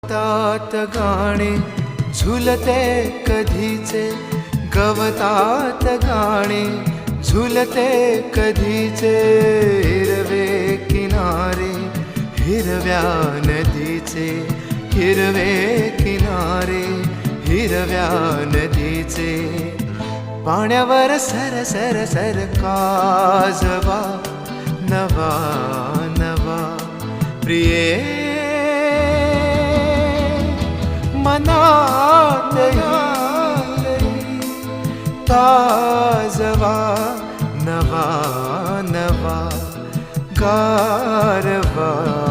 तात गाणे झुलते कधीचे, गवतात गाणे झुलते कधीचे. हिरवे किनारे हिरव्या नदीचे, हिरवे किनारे हिरव्या नदीचे. पाण्यावर सर सर सर काजवा नवा नवा. प्रिये मनातही ताजवा नवा नवा गारवा.